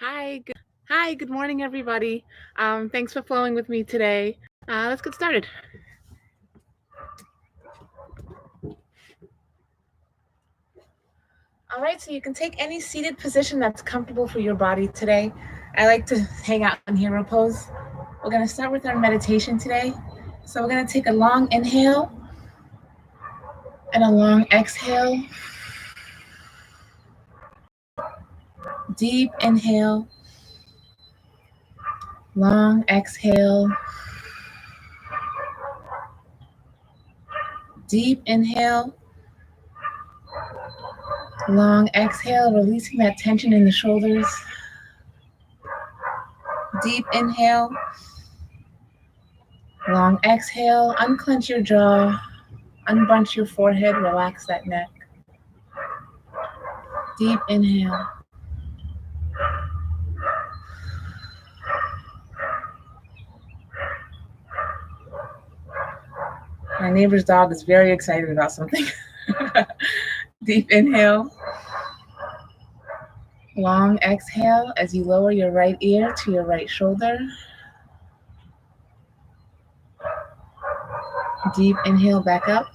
Hi, good morning, everybody. Thanks for flowing with me today. Let's get started. All right, so you can take any seated position that's comfortable for your body today. I like to hang out in hero pose. We're going to start with our meditation today. So we're going to take a long inhale and a long exhale. Deep inhale, long exhale. Deep inhale, long exhale, releasing that tension in the shoulders. Deep inhale, long exhale, unclench your jaw, unbunch your forehead, relax that neck. Deep inhale. My neighbor's dog is very excited about something. Deep inhale. Long exhale as you lower your right ear to your right shoulder. Deep inhale back up.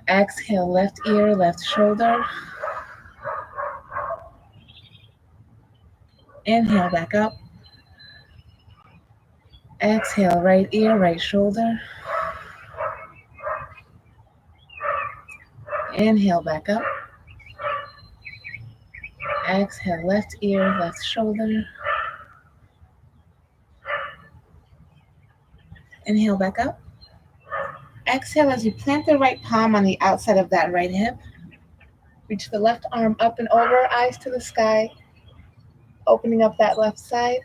Exhale, left ear, left shoulder. Inhale back up. Exhale, right ear, right shoulder. Inhale back up. Exhale, left ear, left shoulder. Inhale back up. Exhale as you plant the right palm on the outside of that right hip. Reach the left arm up and over, eyes to the sky, opening up that left side.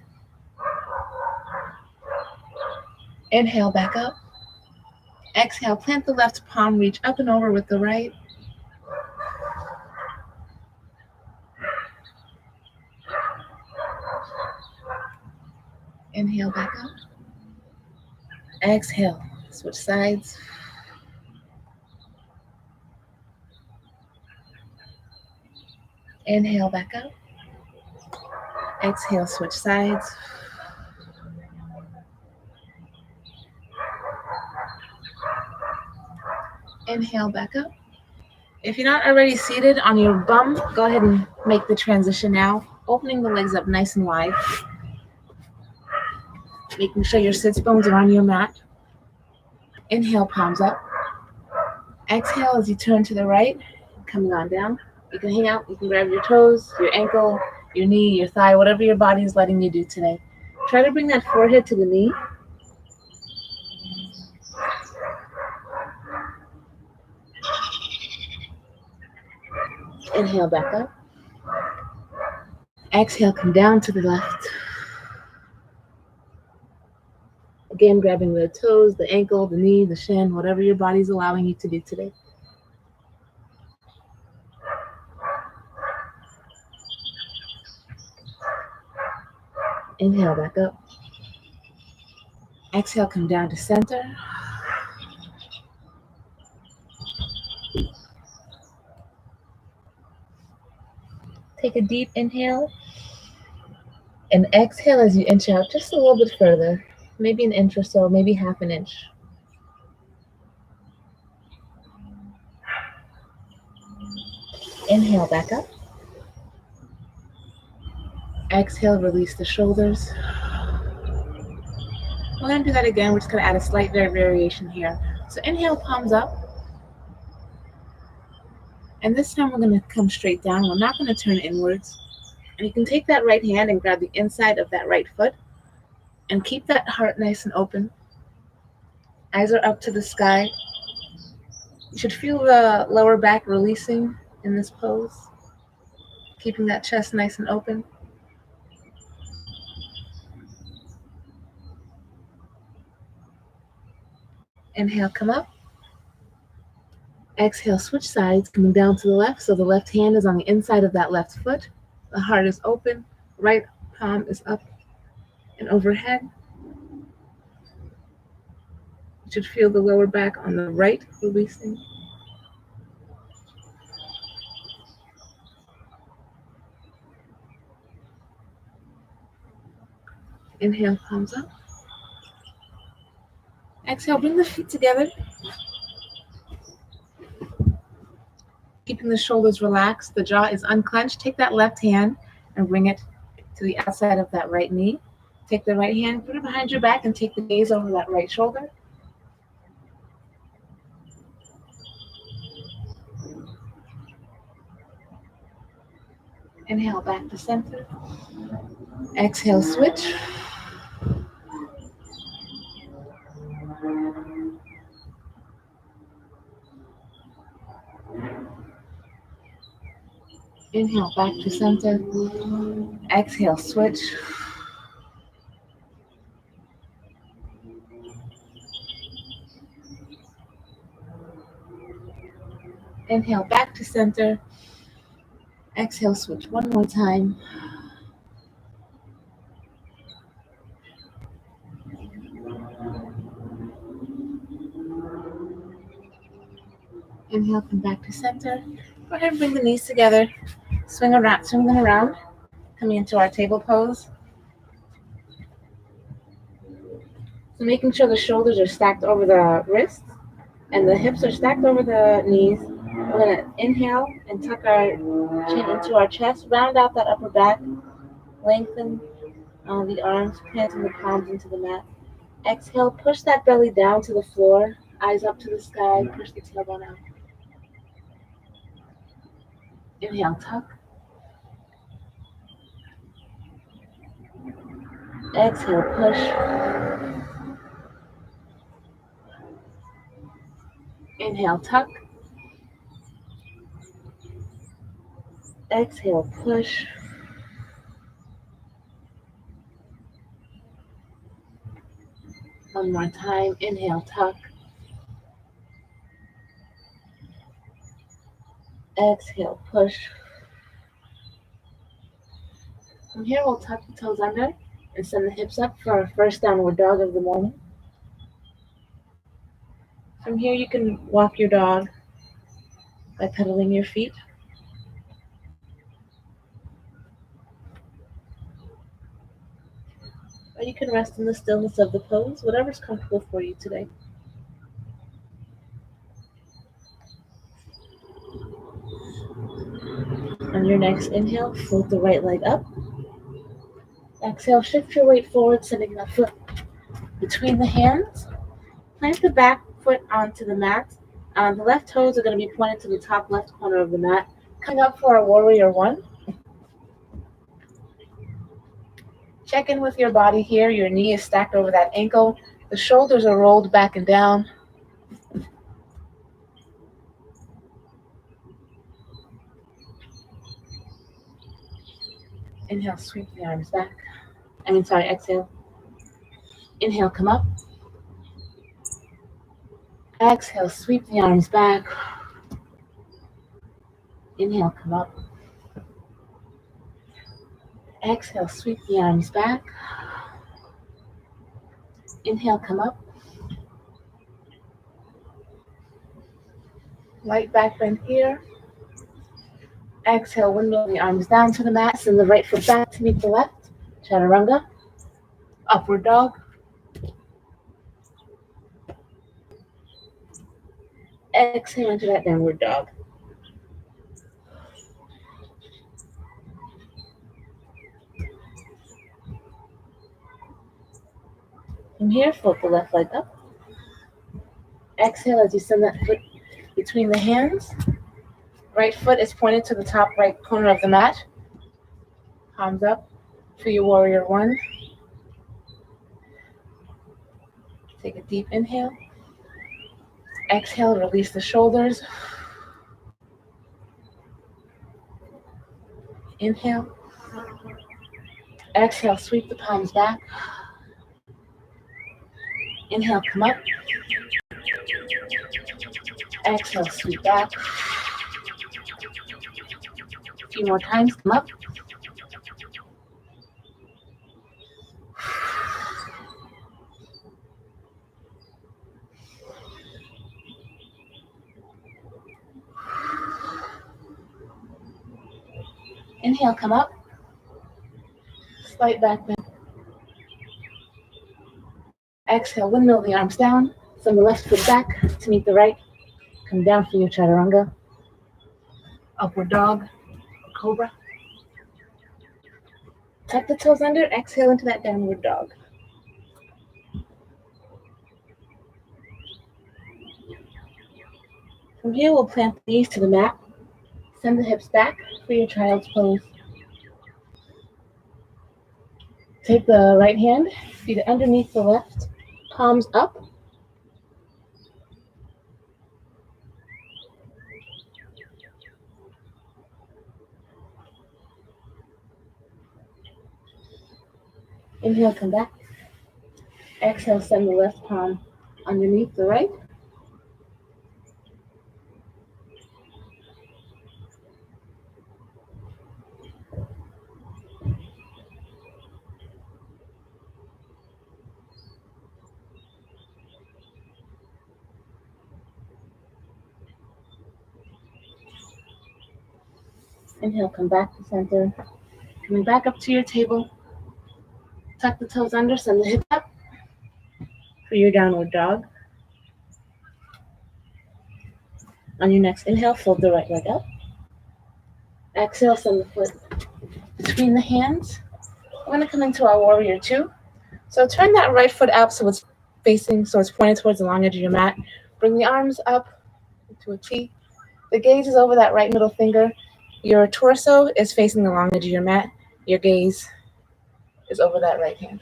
Inhale back up. Exhale, plant the left palm, reach up and over with the right. Inhale back up. Exhale, switch sides. Inhale back up. Exhale, switch sides. Inhale back up. If you're not already seated on your bum, go ahead and make the transition now, opening the legs up nice and wide. Making sure your sits bones are on your mat. Inhale, palms up. Exhale as you turn to the right, coming on down. You can hang out, you can grab your toes, your ankle, your knee, your thigh, whatever your body is letting you do today. Try to bring that forehead to the knee. Inhale back up. Exhale, come down to the left. Again, grabbing the toes, the ankle, the knee, the shin, whatever your body's allowing you to do today. Inhale back up. Exhale, come down to center. Take a deep inhale and exhale as you inch out just a little bit further, maybe an inch or so, maybe half an inch. Inhale back up. Exhale, release the shoulders. We're going to do that again. We're just going to add a slight variation here. So inhale, palms up. And this time we're going to come straight down. We're not going to turn inwards. And you can take that right hand and grab the inside of that right foot and keep that heart nice and open. Eyes are up to the sky. You should feel the lower back releasing in this pose, keeping that chest nice and open. Inhale, come up. Exhale, switch sides, coming down to the left. So the left hand is on the inside of that left foot. The heart is open. Right palm is up and overhead. You should feel the lower back on the right releasing. Inhale, palms up. Exhale, bring the feet together. Keeping the shoulders relaxed, the jaw is unclenched. Take that left hand and bring it to the outside of that right knee. Take the right hand, put it behind your back, and take the gaze over that right shoulder. Inhale, back to center. Exhale, switch. Inhale, back to center. Exhale, switch. Inhale, back to center. Exhale, switch one more time. Inhale, come back to center. Go ahead and bring the knees together. Swing them around, coming into our table pose. So making sure the shoulders are stacked over the wrists and the hips are stacked over the knees. We're going to inhale and tuck our chin into our chest, round out that upper back, lengthen the arms, planting the palms into the mat. Exhale, push that belly down to the floor, eyes up to the sky, push the tailbone out. Inhale, tuck. Exhale, push. Inhale, tuck. Exhale, push. One more time. Inhale, tuck. Exhale, push. From here, we'll tuck the toes under and send the hips up for our first downward dog of the morning. From here, you can walk your dog by pedaling your feet. Or you can rest in the stillness of the pose, whatever's comfortable for you today. On your next inhale, float the right leg up. Exhale, shift your weight forward, sending the foot between the hands. Plant the back foot onto the mat. The left toes are going to be pointed to the top left corner of the mat. Coming up for our warrior one. Check in with your body here. Your knee is stacked over that ankle. The shoulders are rolled back and down. Inhale, sweep the arms back. Exhale. Inhale, come up. Exhale, sweep the arms back. Inhale, come up. Exhale, sweep the arms back. Inhale, come up. Light back bend here. Exhale, windmill the arms down to the mat. Send the right foot back to meet the left. Chaturanga. Upward dog. Exhale into that downward dog. From here, float the left leg up. Exhale as you send that foot between the hands. Right foot is pointed to the top right corner of the mat. Palms up for your warrior one. Take a deep inhale. Exhale, release the shoulders. Inhale. Exhale, sweep the palms back. Inhale, come up. Exhale, sweep back. A few more times, come up. Inhale, come up. Slight back bend. Exhale, windmill the arms down. Send the left foot back to meet the right. Come down for your chaturanga. Upward dog, cobra. Tuck the toes under, exhale into that downward dog. From here, we'll plant the knees to the mat. Send the hips back for your child's pose. Take the right hand, feet it underneath the left, palms up. Inhale, come back. Exhale, send the left palm underneath the right. Inhale, come back to center. Coming back up to your table. Tuck the toes under, send the hips up for your downward dog. On your next inhale, fold the right leg up. Exhale, send the foot between the hands. We're going to come into our warrior two. So turn that right foot out so it's pointed towards the long edge of your mat. Bring the arms up into a T. The gaze is over that right middle finger. Your torso is facing the long edge of your mat. Your gaze is over that right hand.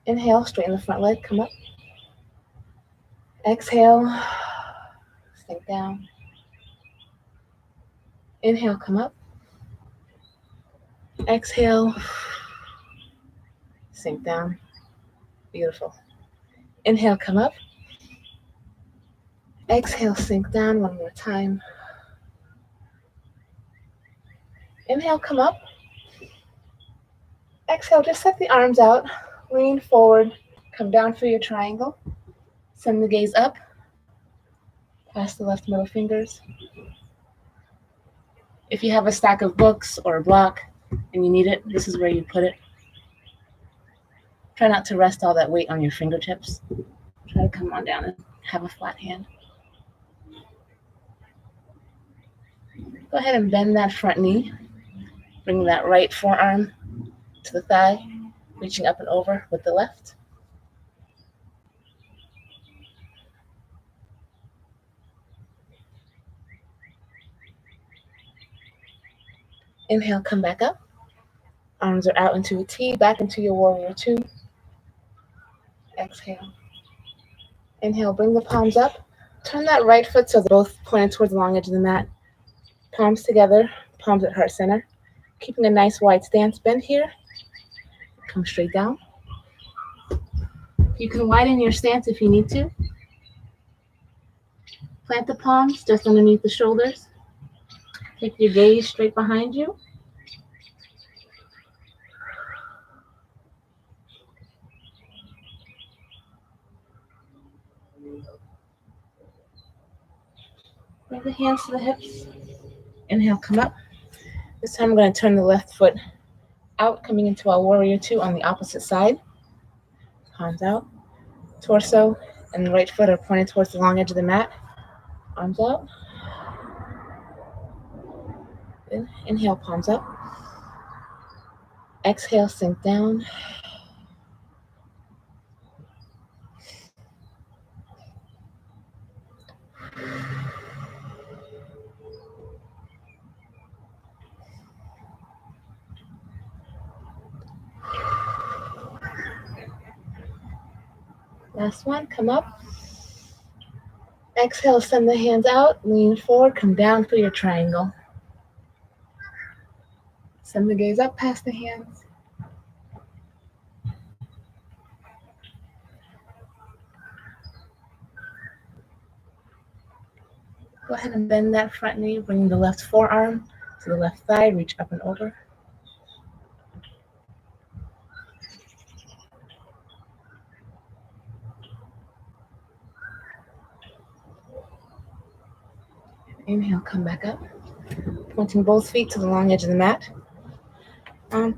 Inhale, straighten the front leg, come up. Exhale, sink down. Inhale, come up. Exhale, sink down. Beautiful. Inhale, come up. Exhale, sink down one more time. Inhale, come up. Exhale, just set the arms out. Lean forward. Come down for your triangle. Send the gaze up. Past the left middle fingers. If you have a stack of books or a block and you need it, this is where you put it. Try not to rest all that weight on your fingertips. Try to come on down and have a flat hand. Go ahead and bend that front knee. Bring that right forearm to the thigh, reaching up and over with the left. Inhale, come back up. Arms are out into a T, back into your warrior two. Exhale. Inhale, bring the palms up. Turn that right foot so they're both pointed towards the long edge of the mat. Palms together, palms at heart center. Keeping a nice wide stance. Bend here. Come straight down. You can widen your stance if you need to. Plant the palms just underneath the shoulders. Take your gaze straight behind you. Bring the hands to the hips. Inhale, come up. This time I'm going to turn the left foot out, coming into our warrior two on the opposite side. Palms out. Torso and the right foot are pointed towards the long edge of the mat. Arms out. Inhale, palms up. Exhale, sink down. Last one, come up. Exhale, send the hands out, lean forward, come down for your triangle. Send the gaze up past the hands. Go ahead and bend that front knee, bring the left forearm to the left thigh, reach up and over. Inhale, come back up. Pointing both feet to the long edge of the mat. You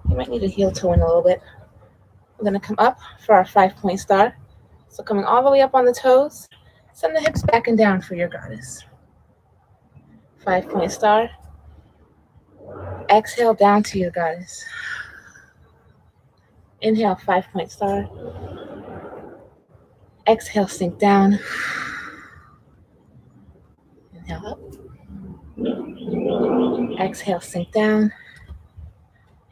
might need to heel toe in a little bit. We're going to come up for our 5-point star. So coming all the way up on the toes, send the hips back and down for your goddess. 5-point star. Exhale down to your goddess. Inhale, 5-point star. Exhale, sink down. Inhale up. Exhale, sink down.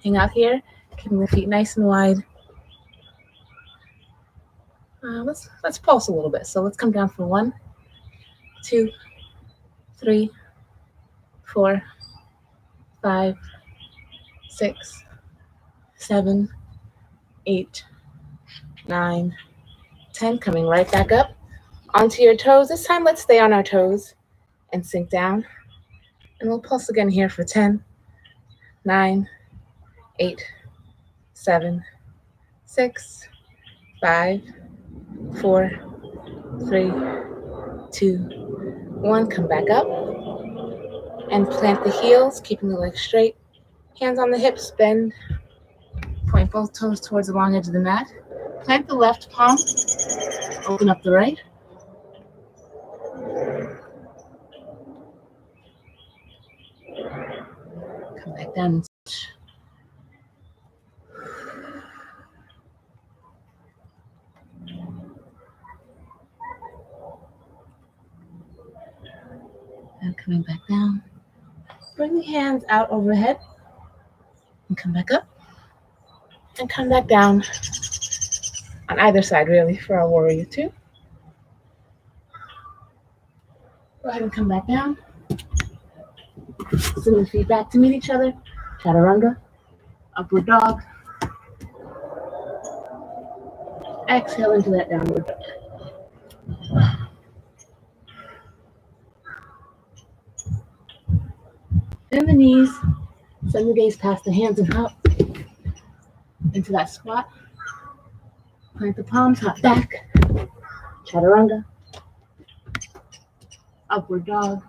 Hang out here, keeping the feet nice and wide. Let's pulse a little bit. So let's come down for 1, 2, 3, 4, 5, 6, 7, 8, 9, 10. Coming right back up onto your toes. This time, let's stay on our toes and sink down. And we'll pulse again here for 10, 9, 8, 7, 6, 5, 4, 3, 2, 1. Come back up and plant the heels, keeping the legs straight. Hands on the hips, bend. Point both toes towards the long edge of the mat. Plant the left palm, open up the right. Come back down and touch. And coming back down. Bring the hands out overhead and come back up. And come back down on either side, really, for our warrior 2. Go ahead and come back down. Send the feet back to meet each other. Chaturanga, upward dog. Exhale into that downward dog. Bend the knees. Send the gaze past the hands and hop into that squat. Plant the palms, hop back. Chaturanga. Upward dog.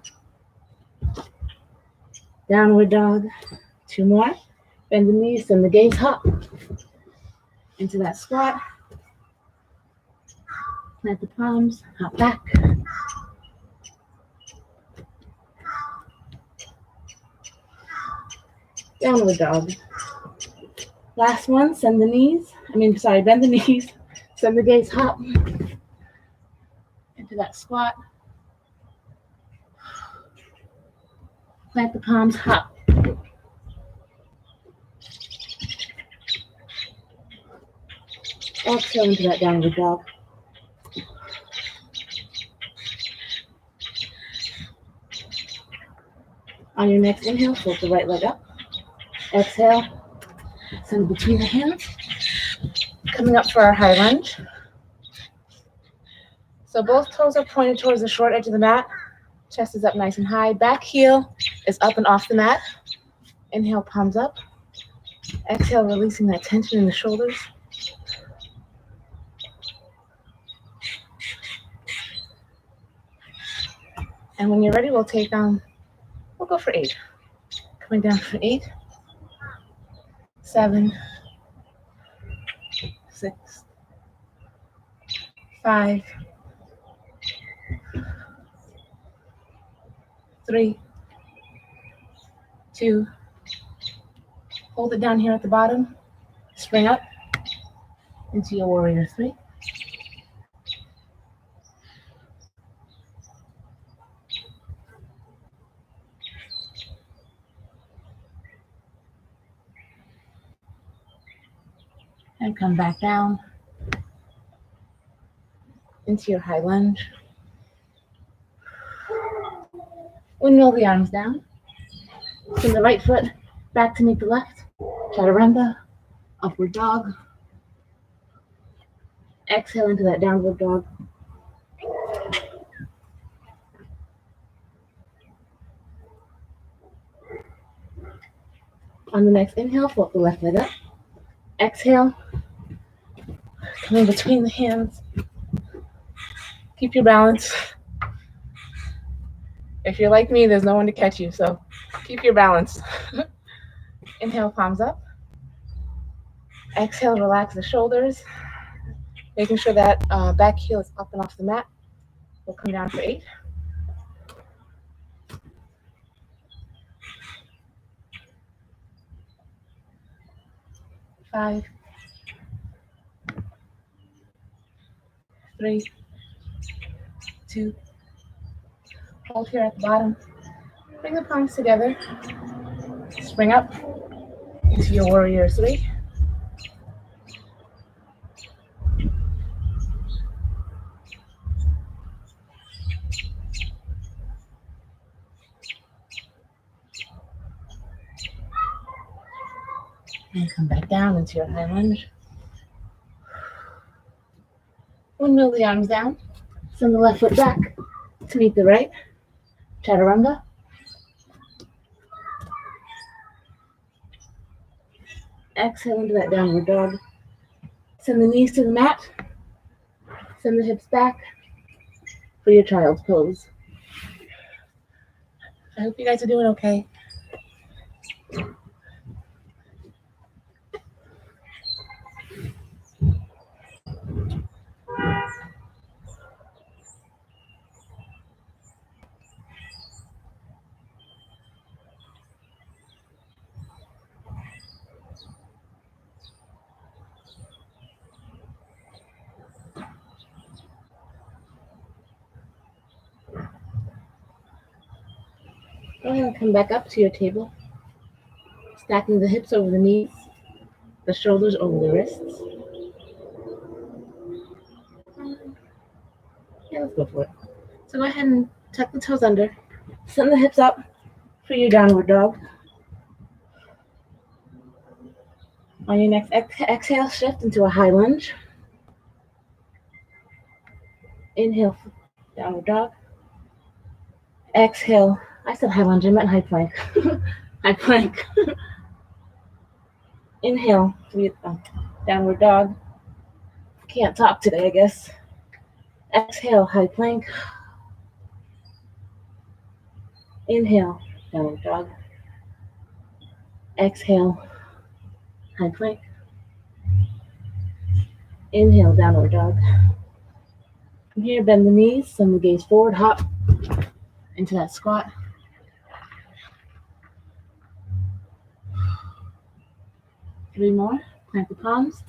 Downward dog. 2 more. Bend the knees, send the gaze, hop into that squat. Plant the palms, hop back. Downward dog. Last one, bend the knees, send the gaze, hop into that squat. Plant the palms, hop. Exhale into that downward dog. On your next inhale, float the right leg up. Exhale, send between the hands. Coming up for our high lunge. So both toes are pointed towards the short edge of the mat. Chest is up nice and high. Back heel is up and off the mat. Inhale, palms up. Exhale, releasing that tension in the shoulders. And when you're ready, we'll go for 8. Coming down for 8, 7, 6, 5, 3, 2. Hold it down here at the bottom. Spring up into your warrior 3. And come back down into your high lunge. Windmill the arms down. Send the right foot back to meet the left. Chaturanga, upward dog. Exhale into that downward dog. On the next inhale, float the left leg up. Exhale, coming between the hands. Keep your balance. If you're like me, there's no one to catch you, so keep your balance. Inhale, palms up. Exhale, relax the shoulders, making sure that back heel is up and off the mat. We'll come down for 8. 5, 3, 2. Hold here at the bottom. Bring the palms together. Spring up into your warrior 3. And come back down into your high lunge. Windmill the arms down. Send the left foot back to meet the right. Chaturanga. Exhale into that downward dog. Send the knees to the mat. Send the hips back for your child's pose. I hope you guys are doing okay. Go ahead and come back up to your table. Stacking the hips over the knees, the shoulders over the wrists. Yeah, let's go for it. So go ahead and tuck the toes under. Send the hips up for your downward dog. On your next exhale, shift into a high lunge. Inhale, downward dog. Exhale. I said high lunge, I meant high plank. High plank. Inhale, downward dog. Can't talk today, I guess. Exhale, high plank. Inhale, downward dog. Exhale, high plank. Inhale, downward dog. From here, bend the knees, send the gaze forward, hop into that squat. Three more. Plant the palms,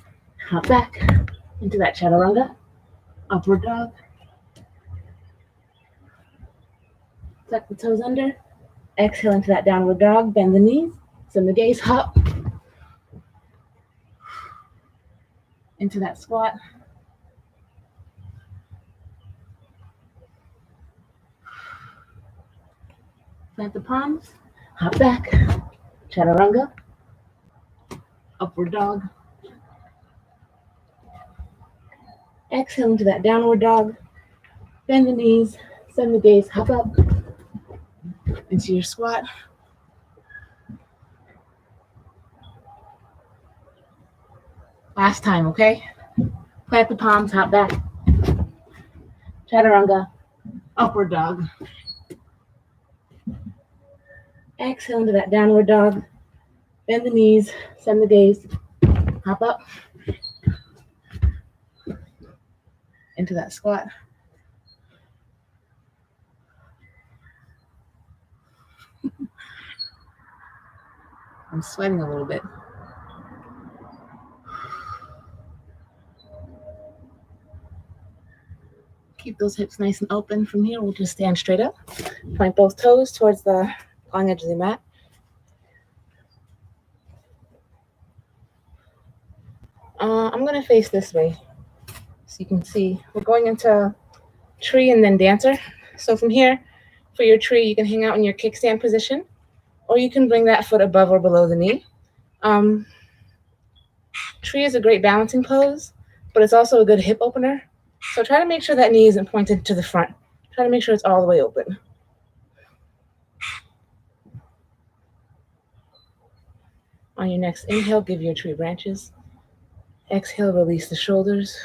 hop back into that chaturanga, upward dog. Tuck the toes under. Exhale into that downward dog, bend the knees, send the gaze, hop into that squat. Plant the palms, hop back, chaturanga, upward dog. Exhale into that downward dog, bend the knees, send the gaze, hop up into your squat. Last time, okay? Plant the palms, hop back, chaturanga, upward dog. Exhale into that downward dog, bend the knees, send the gaze, hop up into that squat. I'm sweating a little bit. Keep those hips nice and open. From here, we'll just stand straight up. Point both toes towards the long edge of the mat. I'm going to face this way so you can see. We're going into tree and then dancer. So from here, for your tree, you can hang out in your kickstand position, or you can bring that foot above or below the knee. Tree is a great balancing pose, but it's also a good hip opener. So try to make sure that knee isn't pointed to the front. Try to make sure it's all the way open. On your next inhale, give your tree branches. Exhale, release the shoulders.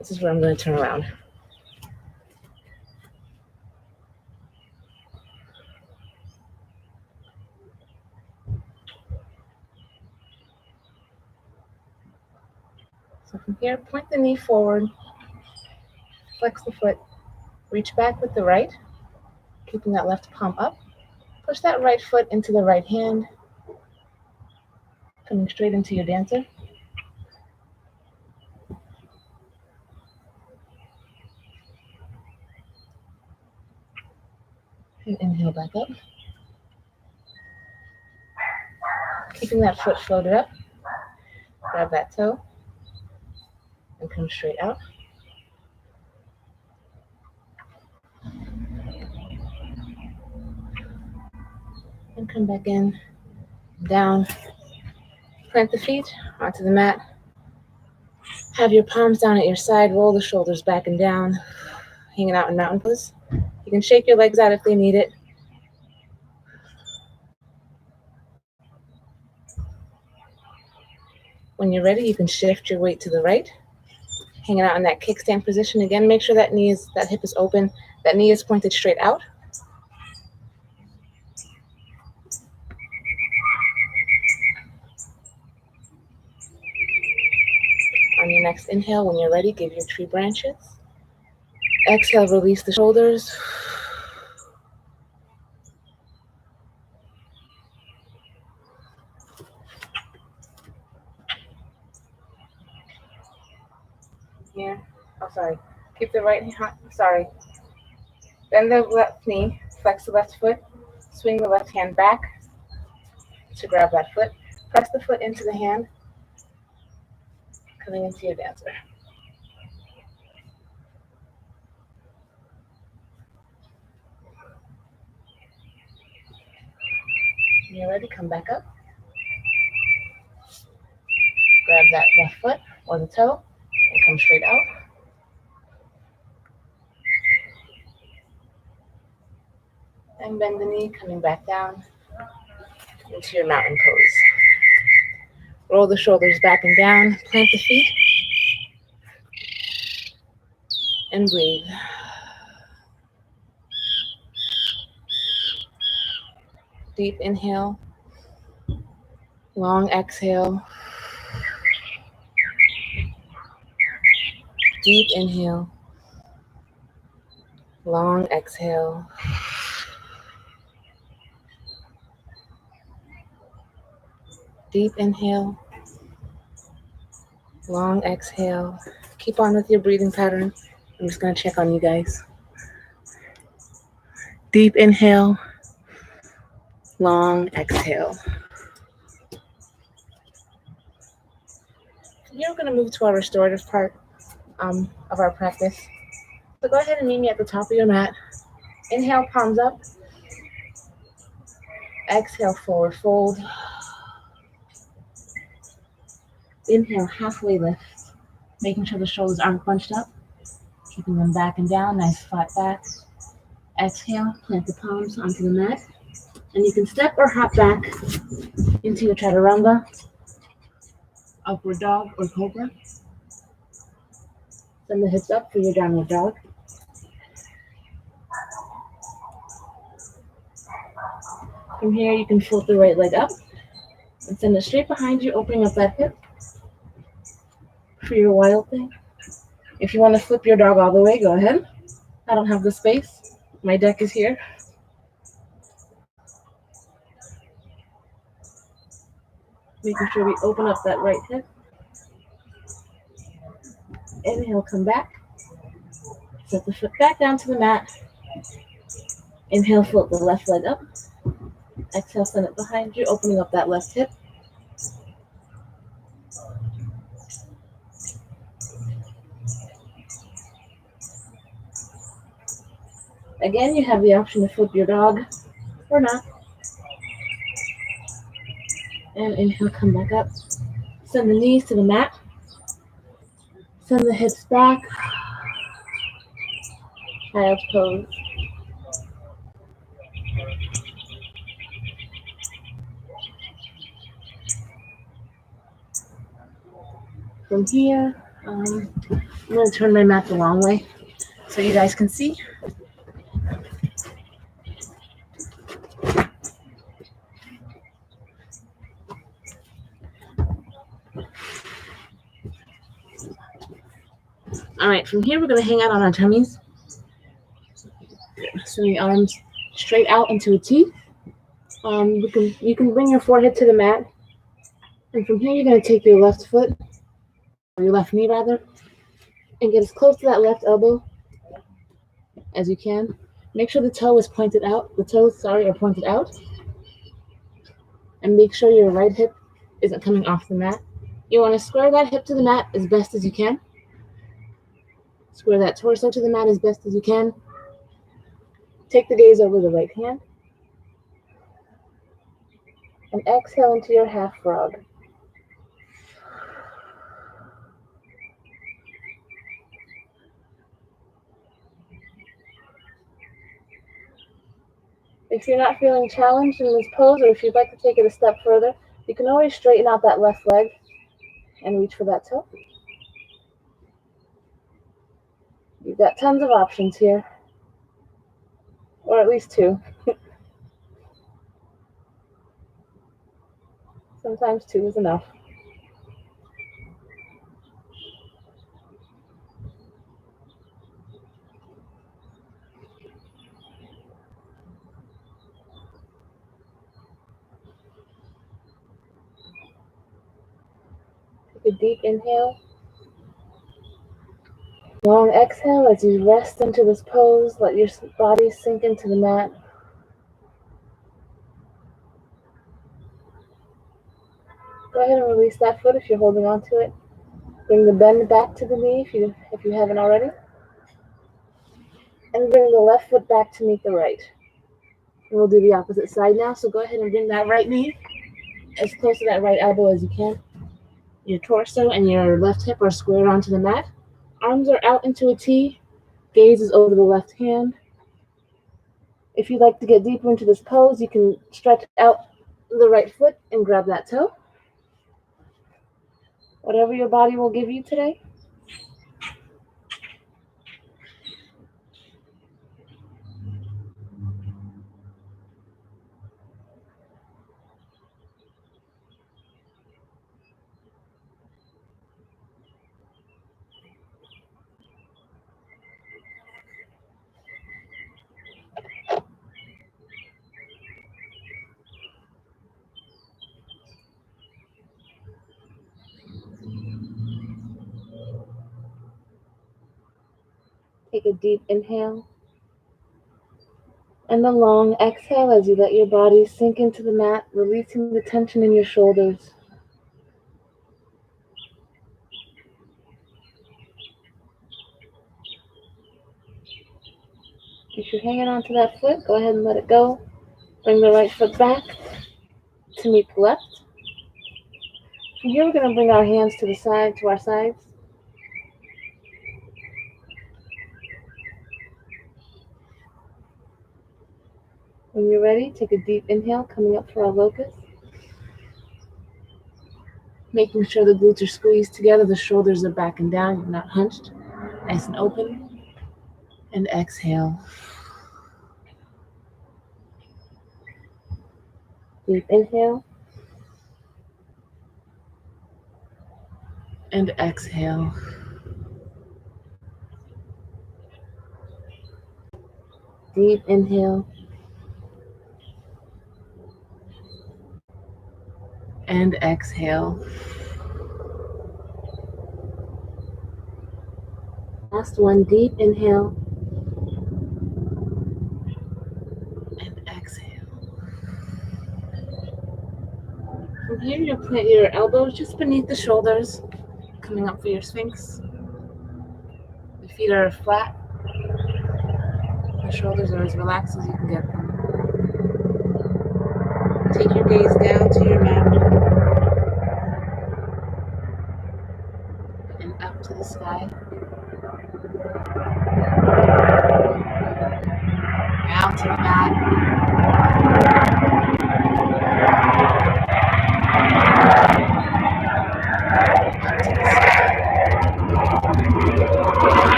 This is where I'm going to turn around. So from here, point the knee forward, flex the foot, reach back with the right, keeping that left palm up. Push that right foot into the right hand, coming straight into your dancer. And inhale back up. Keeping that foot floated up. Grab that toe and come straight out. And come back in, down. Plant the feet onto the mat. Have your palms down at your side. Roll the shoulders back and down, hanging out in mountain pose. You can shake your legs out if they need it. When you're ready, you can shift your weight to the right, hanging out in that kickstand position. Again, make sure that hip is open, that knee is pointed straight out. On your next inhale, when you're ready, give your tree branches. Exhale, release the shoulders. Here. Oh, sorry. Keep the right hand. Sorry. Bend the left knee. Flex the left foot. Swing the left hand back to grab that foot. Press the foot into the hand. Coming into your dancer. When you're ready, come back up. Grab that left foot or the toe and come straight out. And bend the knee, coming back down into your mountain pose. Roll the shoulders back and down. Plant the feet. And breathe. Deep inhale. Long exhale. Deep inhale. Long exhale. Deep inhale. Long exhale. Keep on with your breathing pattern. I'm just going to check on you guys. Deep inhale. Long exhale. You're going to move to our restorative part of our practice. So go ahead and meet me at the top of your mat. Inhale, palms up. Exhale, forward fold. Inhale, halfway lift. Making sure the shoulders aren't bunched up. Keeping them back and down, nice flat back. Exhale, plant the palms onto the mat. And you can step or hop back into your chaturanga, upward dog or cobra. Send the hips up for your downward dog. From here, you can float the right leg up and send it straight behind you, opening up that hip for your wild thing. If you want to flip your dog all the way, go ahead. I don't have the space. My deck is here. Making sure we open up that right hip. Inhale, come back. Set the foot back down to the mat. Inhale, float the left leg up. Exhale, send it behind you, opening up that left hip. Again, you have the option to flip your dog or not. And inhale, come back up. Send the knees to the mat. Send the hips back. Child's pose. From here, I'm going to turn my mat the long way so you guys can see. All right, from here we're going to hang out on our tummies. Swing the arms straight out into a T. You can bring your forehead to the mat. And from here you're going to take your left foot, or your left knee rather, and get as close to that left elbow as you can. Make sure the toe is pointed out. The toes, are pointed out. And make sure your right hip isn't coming off the mat. You want to square that hip to the mat as best as you can. Square that torso to the mat as best as you can. Take the gaze over the right hand. And exhale into your half frog. If you're not feeling challenged in this pose, or if you'd like to take it a step further, you can always straighten out that left leg and reach for that toe. You've got tons of options here, or at least two. Sometimes two is enough. Take a deep inhale. Long exhale as you rest into this pose. Let your body sink into the mat. Go ahead and release that foot if you're holding on to it. Bring the bend back to the knee if you haven't already. And bring the left foot back to meet the right. And we'll do the opposite side now. So go ahead and bring that right knee as close to that right elbow as you can. Your torso and your left hip are squared onto the mat. Arms are out into a T. Gaze is over the left hand. If you'd like to get deeper into this pose, you can stretch out the right foot and grab that toe. Whatever your body will give you today. Take a deep inhale. And a long exhale as you let your body sink into the mat, releasing the tension in your shoulders. If you're hanging onto that foot, go ahead and let it go. Bring the right foot back to meet the left. From here, we're going to bring our hands to our sides. When you're ready, take a deep inhale, coming up for our locust. Making sure the glutes are squeezed together, the shoulders are back and down, you're not hunched. Nice and open. And exhale. Deep inhale. And exhale. Deep inhale. And exhale. Last one, deep inhale. And exhale. From here, you'll plant your elbows just beneath the shoulders, coming up for your Sphinx. The feet are flat. The shoulders are as relaxed as you can get them. Take your gaze down to your mat and up to the sky. Down to the mat.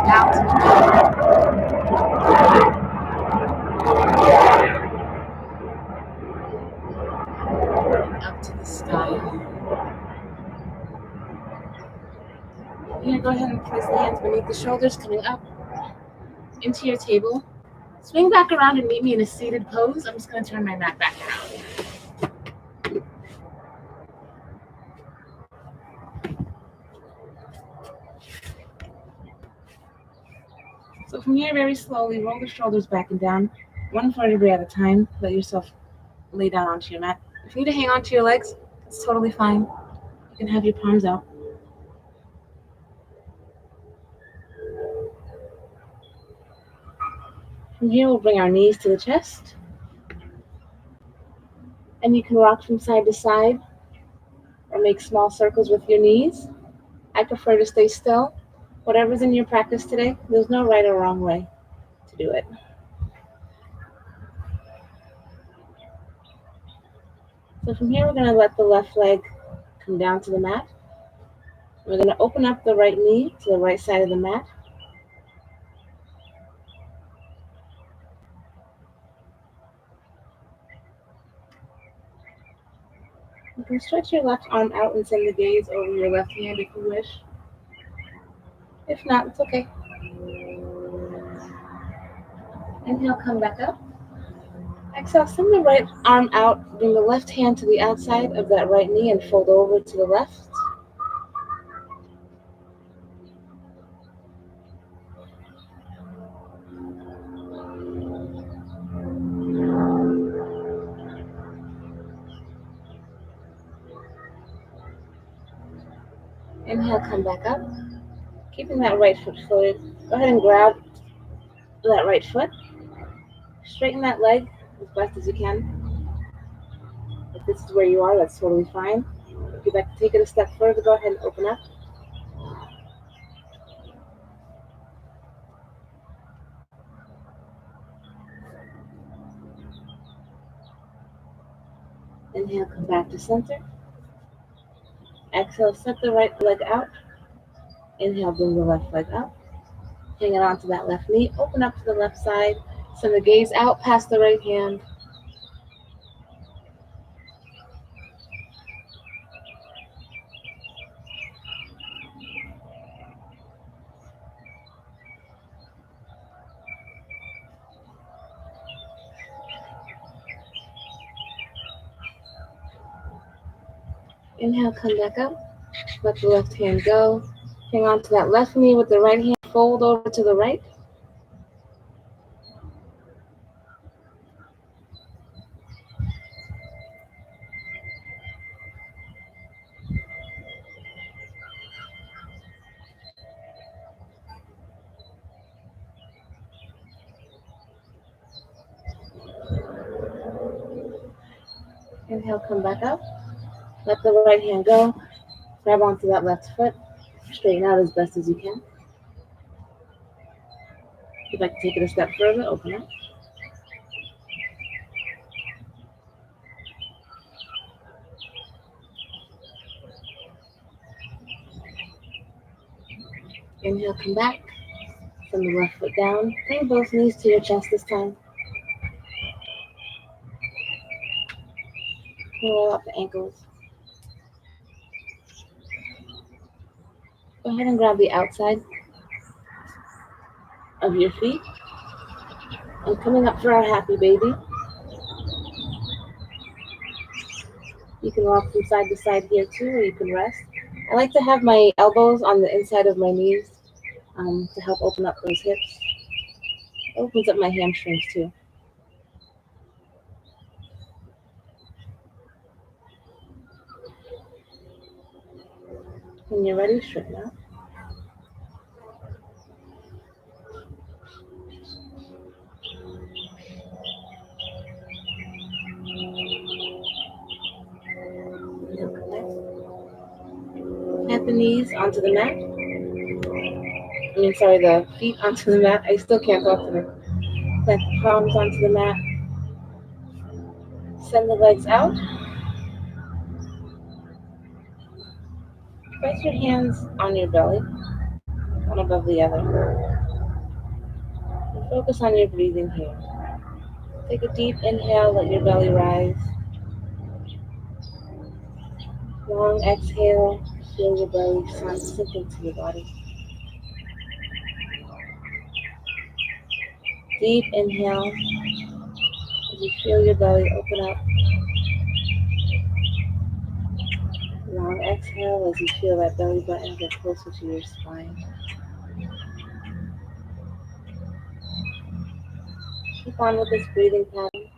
Down to the mat. Up to the sky. You're going to go ahead and place the hands beneath the shoulders, coming up into your table. Swing back around and meet me in a seated pose. I'm just going to turn my mat back around. So from here, very slowly, roll the shoulders back and down, one vertebrae at a time. Let yourself lay down onto your mat. If you need to hang onto your legs, it's totally fine. You can have your palms out. From here, we'll bring our knees to the chest. And you can rock from side to side or make small circles with your knees. I prefer to stay still. Whatever's in your practice today, there's no right or wrong way to do it. So from here, we're going to let the left leg come down to the mat. We're going to open up the right knee to the right side of the mat. You can stretch your left arm out and send the gaze over your left hand if you wish. If not, it's okay. Inhale, come back up. Exhale, send the right arm out. Bring the left hand to the outside of that right knee and fold over to the left. Inhale, come back up. Keeping that right foot forward. Go ahead and grab that right foot. Straighten that leg as best as you can. If this is where you are, that's totally fine. If you'd like to take it a step further, go ahead and open up. Inhale, come back to center. Exhale, set the right leg out. Inhale, bring the left leg up. Hang it onto that left knee. Open up to the left side. Send the gaze out past the right hand. Inhale, come back up. Let the left hand go. Hang on to that left knee with the right hand. Fold over to the right. Inhale, come back up. Let the right hand go. Grab onto that left foot. Straighten out as best as you can. If you'd like to take it a step further, open up. Inhale, come back. Send the left foot down. Bring both knees to your chest this time. Roll up the ankles. Go ahead and grab the outside of your feet. And coming up for our happy baby. You can walk from side to side here too, or you can rest. I like to have my elbows on the inside of my knees to help open up those hips. It opens up my hamstrings too. When you're ready, straighten out. Plant the knees onto the mat. The feet onto the mat. I still can't talk today. Plant the palms onto the mat. Send the legs out. Place your hands on your belly, one above the other. And focus on your breathing here. Take a deep inhale, let your belly rise. Long exhale. Feel your belly sink into your body. Deep inhale as you feel your belly open up. Long exhale as you feel that belly button get closer to your spine. Keep on with this breathing pattern.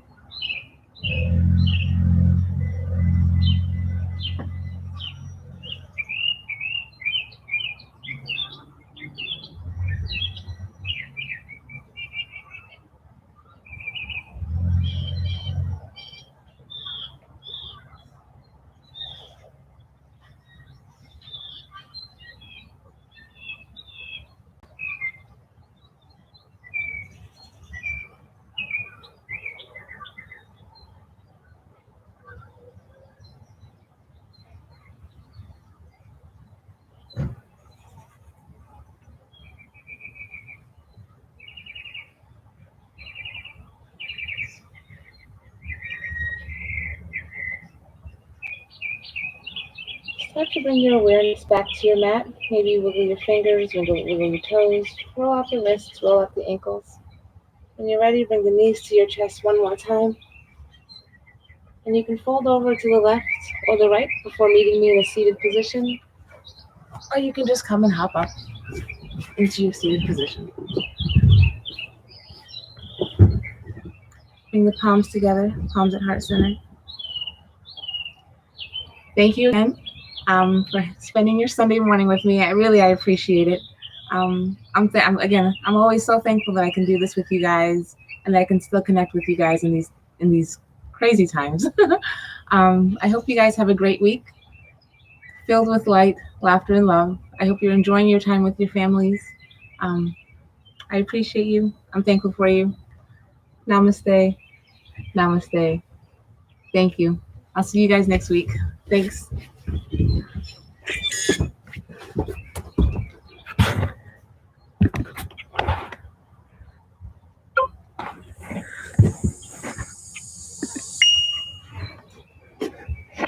Start to bring your awareness back to your mat. Maybe wiggle your fingers, wiggle your toes, roll out the wrists, roll out the ankles. When you're ready, bring the knees to your chest one more time. And you can fold over to the left or the right before meeting me in a seated position. Or you can just come and hop up into your seated position. Bring the palms together, palms at heart center. Thank you again for spending your Sunday morning with me. I appreciate it. I'm always so thankful that I can do this with you guys and that I can still connect with you guys in these crazy times. I hope you guys have a great week filled with light, laughter, and love. I hope you're enjoying your time with your families. I appreciate you. I'm thankful for you. Namaste. Namaste. Thank you. I'll see you guys next week. Thanks.